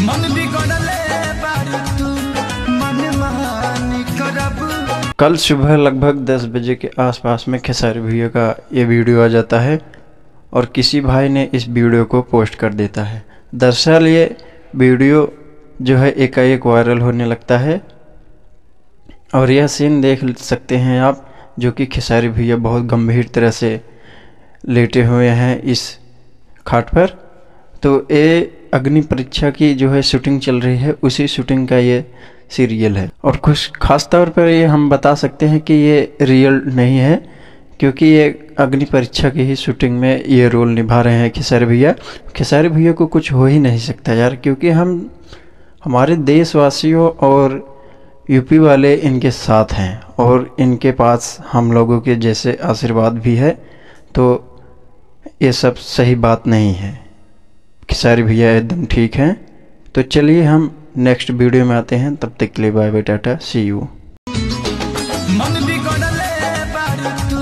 मन बिगड़ले बारू तू मन मानी करब। कल सुबह लगभग 10 बजे के आसपास में खेसारी भैया का ये वीडियो आ जाता है और किसी भाई ने इस वीडियो को पोस्ट कर देता है। दरअसल ये वीडियो जो है एकाएक वायरल होने लगता है और यह सीन देख सकते हैं आप, जो कि खेसारी भैया बहुत गंभीर तरह से लेटे हुए हैं इस खाट पर। तो ये अग्नि परीक्षा की जो है शूटिंग चल रही है, उसी शूटिंग का ये सीरियल है और कुछ खास तौर पर ये हम बता सकते हैं कि ये रियल नहीं है, क्योंकि ये अग्नि परीक्षा की ही शूटिंग में ये रोल निभा रहे हैं खेसारी भैया। खेसारी भैया को कुछ हो ही नहीं सकता यार, क्योंकि हमारे देशवासियों और यूपी वाले इनके साथ हैं और इनके पास हम लोगों के जैसे आशीर्वाद भी है। तो ये सब सही बात नहीं है, खेसारी भैया एकदम ठीक हैं। तो चलिए हम नेक्स्ट वीडियो में आते हैं, तब तक के लिए bye bye, tata, see you. मन बिगड़ले बारू तू